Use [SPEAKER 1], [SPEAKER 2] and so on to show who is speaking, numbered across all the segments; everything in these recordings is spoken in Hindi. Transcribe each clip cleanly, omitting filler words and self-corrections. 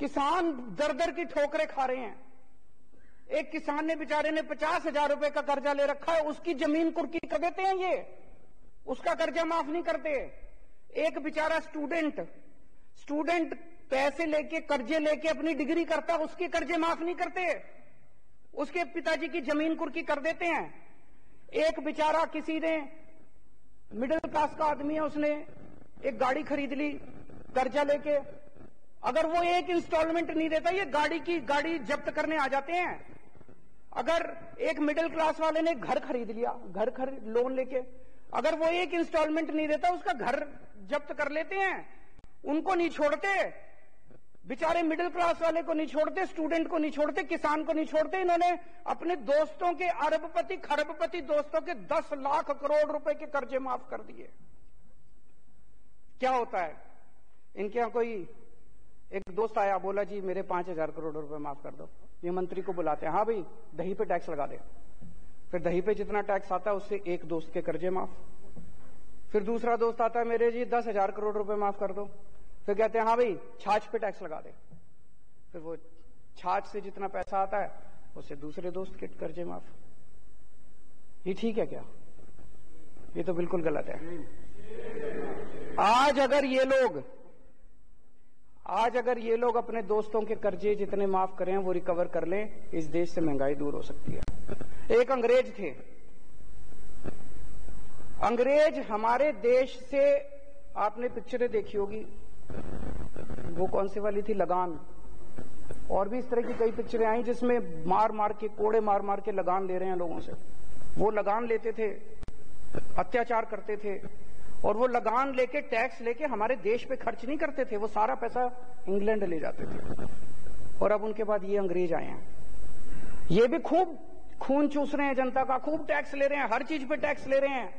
[SPEAKER 1] किसान दर दर की ठोकरें खा रहे हैं। एक किसान ने बेचारे ने 50,000 रुपए का कर्जा ले रखा है, उसकी जमीन कुर्की कर देते हैं ये, उसका कर्जा माफ नहीं करते। एक बेचारा स्टूडेंट पैसे लेके कर्जे लेके अपनी डिग्री करता, उसके कर्जे माफ नहीं करते, उसके पिताजी की जमीन कुर्की कर देते हैं। एक बेचारा किसी ने मिडिल क्लास का आदमी है, उसने एक गाड़ी खरीद ली कर्जा लेके, अगर वो एक इंस्टॉलमेंट नहीं देता ये गाड़ी जब्त करने आ जाते हैं। अगर एक मिडिल क्लास वाले ने घर खरीद लिया, लोन लेके, अगर वो एक इंस्टॉलमेंट नहीं देता उसका घर जब्त कर लेते हैं। उनको नहीं छोड़ते, बेचारे मिडिल क्लास वाले को नहीं छोड़ते, स्टूडेंट को नहीं छोड़ते, किसान को नहीं छोड़ते। इन्होंने अपने दोस्तों के अरबपति खरबपति दोस्तों के 10 लाख करोड़ रुपए के कर्जे माफ कर दिए। क्या होता है इनके यहां, कोई एक दोस्त आया, बोला जी मेरे 5,000 करोड़ रुपए माफ कर दो। ये मंत्री को बुलाते हैं, हाँ भाई दही पे टैक्स लगा दे। फिर दही पे जितना टैक्स आता है उससे एक दोस्त के कर्जे माफ। फिर दूसरा दोस्त आता है, मेरे जी 10,000 करोड़ रुपए माफ कर दो। फिर कहते हैं हाँ भाई छाछ पे टैक्स लगा दे। फिर वो छाछ से जितना पैसा आता है उससे दूसरे दोस्त के कर्जे माफ। ये ठीक है क्या? ये तो बिल्कुल गलत है। आज अगर ये लोग अपने दोस्तों के कर्जे जितने माफ करें वो रिकवर कर लें, इस देश से महंगाई दूर हो सकती है। एक अंग्रेज थे, अंग्रेज हमारे देश से, आपने पिक्चरें देखी होगी, वो कौन सी वाली थी, लगान, और भी इस तरह की कई पिक्चरें आई जिसमें कोड़े मार मार के लगान ले रहे हैं लोगों से। वो लगान लेते थे, अत्याचार करते थे, और वो लगान लेके टैक्स लेके हमारे देश पे खर्च नहीं करते थे, वो सारा पैसा इंग्लैंड ले जाते थे। और अब उनके बाद ये अंग्रेज आए हैं, ये भी खूब खून चूस रहे हैं जनता का, खूब टैक्स ले रहे हैं, हर चीज पे टैक्स ले रहे हैं।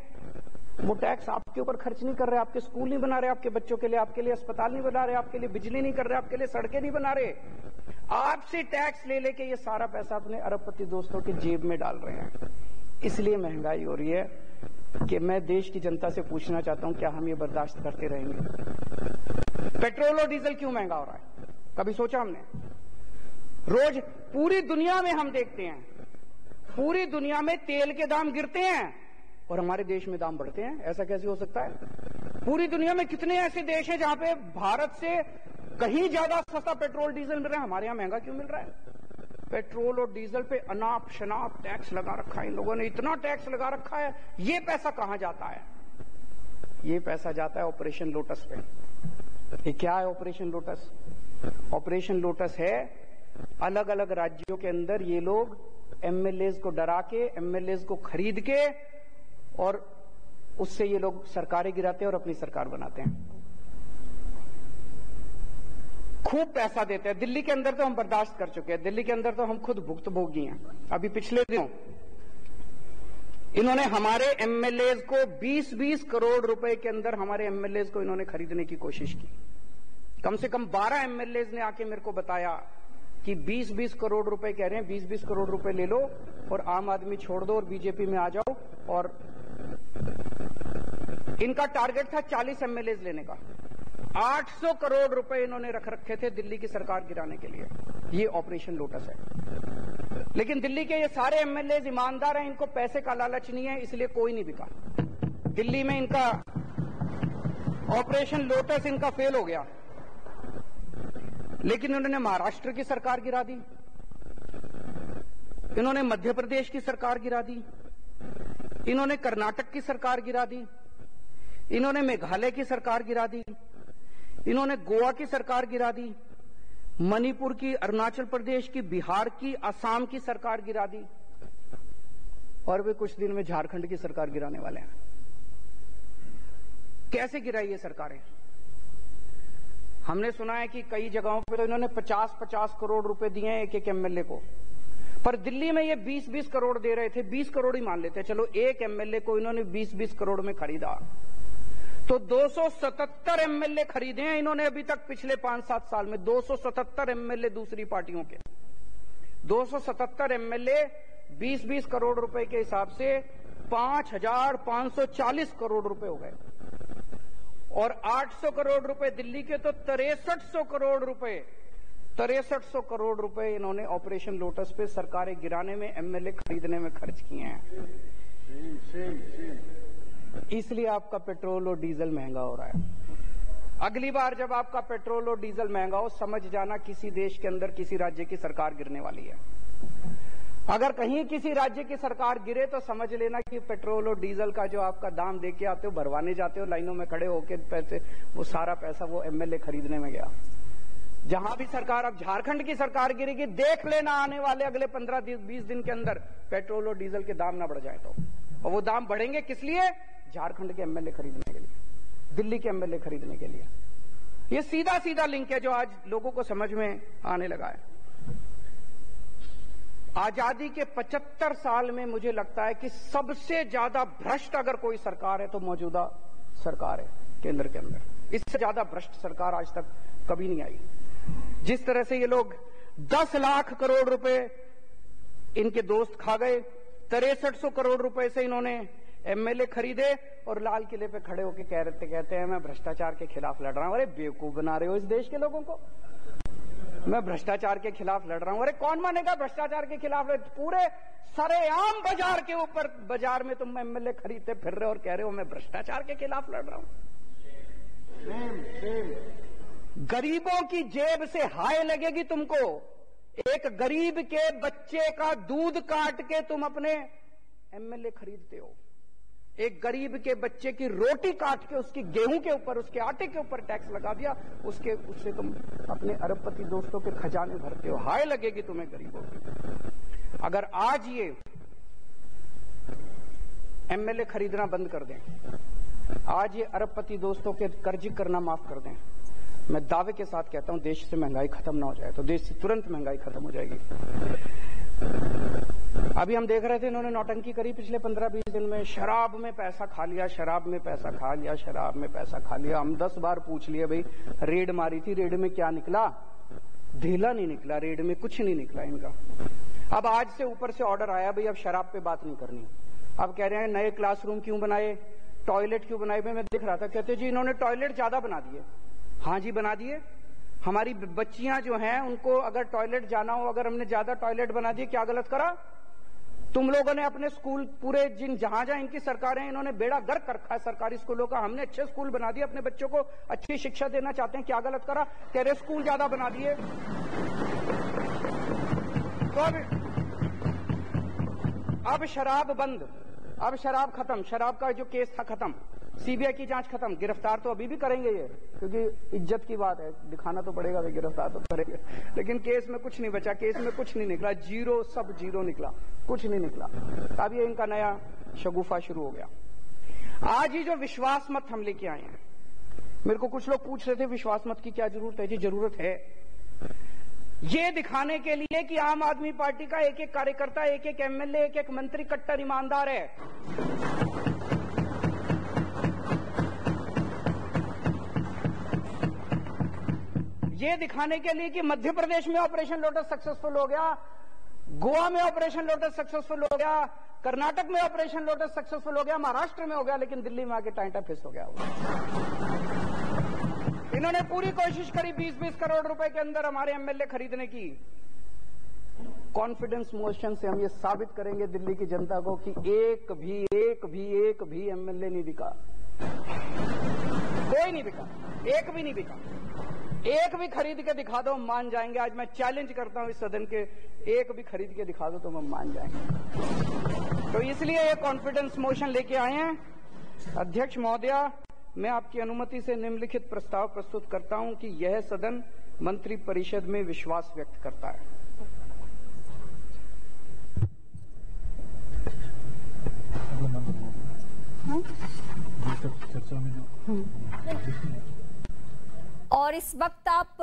[SPEAKER 1] वो टैक्स आपके ऊपर खर्च नहीं कर रहे, आपके स्कूल नहीं बना रहे, आपके बच्चों के लिए, आपके लिए अस्पताल नहीं बना रहे, आपके लिए बिजली नहीं कर रहे, आपके लिए सड़कें नहीं बना रहे। आपसे टैक्स ले लेके ये सारा पैसा अपने अरबपति दोस्तों के जेब में डाल रहे हैं। इसलिए महंगाई हो रही है कि मैं देश की जनता से पूछना चाहता हूं, क्या हम ये बर्दाश्त करते रहेंगे? पेट्रोल और डीजल क्यों महंगा हो रहा है? कभी सोचा हमने? रोज पूरी दुनिया में हम देखते हैं, पूरी दुनिया में तेल के दाम गिरते हैं और हमारे देश में दाम बढ़ते हैं। ऐसा कैसे हो सकता है? पूरी दुनिया में कितने ऐसे देश हैं जहां पे भारत से कहीं ज्यादा सस्ता पेट्रोल डीजल मिल रहा है, हमारे यहां महंगा क्यों मिल रहा है? पेट्रोल और डीजल पे अनाप शनाप टैक्स लगा रखा है इन लोगों ने, इतना टैक्स लगा रखा है। ये पैसा कहां जाता है? ये पैसा जाता है ऑपरेशन लोटस पे। ये क्या है ऑपरेशन लोटस? ऑपरेशन लोटस है, अलग अलग राज्यों के अंदर ये लोग एमएलएज को डरा के, एमएलएज को खरीद के, और उससे ये लोग सरकारें गिराते हैं और अपनी सरकार बनाते हैं। खूब पैसा देते हैं। दिल्ली के अंदर तो हम बर्दाश्त कर चुके हैं, दिल्ली के अंदर तो हम खुद भुक्तभोगी हैं। अभी पिछले दिनों इन्होंने हमारे एमएलएज को 20-20 करोड़ रुपए के अंदर हमारे एमएलएज को इन्होंने खरीदने की कोशिश की। कम से कम 12 एमएलएज ने आके मेरे को बताया कि 20-20 करोड़ रुपए कह रहे हैं, 20-20 करोड़ रुपए ले लो और आम आदमी छोड़ दो और बीजेपी में आ जाओ। और इनका टारगेट था 40 एमएलएज लेने का। 800 करोड़ रुपए इन्होंने रख रखे थे दिल्ली की सरकार गिराने के लिए। ये ऑपरेशन लोटस है। लेकिन दिल्ली के ये सारे एमएलएज ईमानदार हैं, इनको पैसे का लालच नहीं है, इसलिए कोई नहीं बिका। दिल्ली में इनका ऑपरेशन लोटस इनका फेल हो गया। लेकिन उन्होंने महाराष्ट्र की सरकार गिरा दी, इन्होंने मध्य प्रदेश की सरकार गिरा दी, इन्होंने कर्नाटक की सरकार गिरा दी, इन्होंने मेघालय की सरकार गिरा दी, इन्होंने गोवा की सरकार गिरा दी, मणिपुर की, अरुणाचल प्रदेश की, बिहार की, असम की सरकार गिरा दी, और वे कुछ दिन में झारखंड की सरकार गिराने वाले हैं। कैसे गिराई ये सरकारें? हमने सुना है कि कई जगहों पे तो इन्होंने 50-50 करोड़ रुपए दिए हैं एक एक एमएलए को, पर दिल्ली में ये 20-20 करोड़ दे रहे थे। 20 करोड़ ही मान लेते हैं, चलो एक एमएलए को इन्होंने 20-20 करोड़ में खरीदा, तो 277 एमएलए खरीदे हैं इन्होंने अभी तक पिछले 5-7 साल में। 277 एमएलए दूसरी पार्टियों के, 277 एमएलए 20-20 करोड़ रुपए के हिसाब से 5,540 करोड़ रुपए हो गए। और 800 करोड़ रुपए दिल्ली के, तो 6300 करोड़ रुपए 6300 करोड़ रुपए इन्होंने ऑपरेशन लोटस पे सरकारें गिराने में, एमएलए खरीदने में खर्च किए हैं। इसलिए आपका पेट्रोल और डीजल महंगा हो रहा है। अगली बार जब आपका पेट्रोल और डीजल महंगा हो, समझ जाना किसी देश के अंदर किसी राज्य की सरकार गिरने वाली है। अगर कहीं किसी राज्य की सरकार गिरे तो समझ लेना कि पेट्रोल और डीजल का जो आपका दाम दे के आते हो, भरवाने जाते हो लाइनों में खड़े होके पैसे, वो सारा पैसा वो एमएलए खरीदने में गया। जहां भी सरकार, अब झारखंड की सरकार गिरेगी, देख लेना आने वाले अगले 15-20 दिन के अंदर पेट्रोल और डीजल के दाम ना बढ़ जाए तो। और वो दाम बढ़ेंगे किस लिए? झारखंड के एमएलए खरीदने के लिए, दिल्ली के एमएलए खरीदने के लिए। ये सीधा सीधा लिंक है जो आज लोगों को समझ में आने लगा है। आजादी के 75 साल में मुझे लगता है कि सबसे ज्यादा भ्रष्ट अगर कोई सरकार है तो मौजूदा सरकार है केंद्र के अंदर। इससे ज्यादा भ्रष्ट सरकार आज तक कभी नहीं आई। जिस तरह से ये लोग 10 लाख करोड़ रुपए इनके दोस्त खा गए, 6300 करोड़ रुपए से इन्होंने एमएलए खरीदे और लाल किले पे खड़े होकर कहते हैं मैं भ्रष्टाचार के खिलाफ लड़ रहा हूं। अरे बेवकूफ बना रहे हो इस देश के लोगों को। मैं भ्रष्टाचार के खिलाफ लड़ रहा हूं। अरे कौन मानेगा भ्रष्टाचार के खिलाफ? पूरे सरेआम बाजार के ऊपर, बाजार में तुम एमएलए खरीदते फिर रहे हो और कह रहे हो मैं भ्रष्टाचार के खिलाफ लड़ रहा हूं। गरीबों की जेब से हाय लगेगी तुमको। एक गरीब के बच्चे का दूध काट के तुम अपने एमएलए खरीदते हो। एक गरीब के बच्चे की रोटी काट के उसकी गेहूं के ऊपर, उसके आटे के ऊपर टैक्स लगा दिया, उससे तुम अपने अरबपति दोस्तों के खजाने भरते हो। हाय लगेगी तुम्हें गरीबों की। अगर आज ये एमएलए खरीदना बंद कर दें, आज ये अरबपति दोस्तों के कर्ज करना माफ कर दें, मैं दावे के साथ कहता हूं देश से महंगाई खत्म ना हो जाए तो देश से तुरंत महंगाई खत्म हो जाएगी। अभी हम देख रहे थे इन्होंने नौटंकी करी पिछले 15-20 दिन में। शराब में पैसा खा लिया, शराब में पैसा खा लिया, शराब में पैसा खा लिया। हम 10 बार पूछ लिए भाई रेड मारी थी, रेड में क्या निकला? ढीला नहीं निकला, रेड में कुछ नहीं निकला इनका। अब आज से ऊपर से ऑर्डर आया भाई अब शराब पे बात नहीं करनी। अब कह रहे हैं नए क्लासरूम क्यों बनाए, टॉयलेट क्यों बनाए? मैं देख रहा था, कहते जी इन्होंने टॉयलेट ज्यादा बना दिए। हाँ जी बना दिए। हमारी बच्चियां जो हैं उनको अगर टॉयलेट जाना हो, अगर हमने ज्यादा टॉयलेट बना दिए, क्या गलत करा? तुम लोगों ने अपने स्कूल पूरे जहां इनकी सरकारें, इन्होंने बेड़ा गर्क कर रखा है सरकारी स्कूलों का। हमने अच्छे स्कूल बना दिए, अपने बच्चों को अच्छी शिक्षा देना चाहते हैं, क्या गलत करा? कह रहे स्कूल ज्यादा बना दिए। तो अब शराब बंद, अब शराब खत्म, शराब का जो केस था खत्म, सीबीआई की जांच खत्म। गिरफ्तार तो अभी भी करेंगे ये, क्योंकि इज्जत की बात है, दिखाना तो पड़ेगा, तो गिरफ्तार तो करेंगे। लेकिन केस में कुछ नहीं बचा, केस में कुछ नहीं निकला, जीरो, सब जीरो निकला, कुछ नहीं निकला। तब ये इनका नया शगुफा शुरू हो गया। आज ही जो विश्वास मत हम लेके आए हैं, मेरे को कुछ लोग पूछ रहे थे विश्वास मत की क्या जरूरत है? जी जरूरत है, ये दिखाने के लिए कि आम आदमी पार्टी का एक एक कार्यकर्ता, एक एक एमएलए, एक एक मंत्री कट्टर ईमानदार है। ये दिखाने के लिए कि मध्य प्रदेश में ऑपरेशन लोटस सक्सेसफुल हो गया, गोवा में ऑपरेशन लोटस सक्सेसफुल हो गया, कर्नाटक में ऑपरेशन लोटस सक्सेसफुल हो गया, महाराष्ट्र में हो गया, लेकिन दिल्ली में आके टाइटा फिस हो गया। इन्होंने पूरी कोशिश करी 20-20 करोड़ रुपए के अंदर हमारे एमएलए खरीदने की। कॉन्फिडेंस मोशन से हम ये साबित करेंगे दिल्ली की जनता को कि एक भी एमएलए नहीं बिका, कोई नहीं बिका, एक भी नहीं बिका। एक भी खरीद के दिखा दो हम मान जाएंगे। आज मैं चैलेंज करता हूं इस सदन के, एक भी खरीद के दिखा दो तो हम मान जाएंगे। तो इसलिए ये कॉन्फिडेंस मोशन लेके आए हैं। अध्यक्ष महोदया, मैं आपकी अनुमति से निम्नलिखित प्रस्ताव प्रस्तुत करता हूं कि यह सदन मंत्री परिषद में विश्वास व्यक्त करता है।
[SPEAKER 2] और इस वक्त आप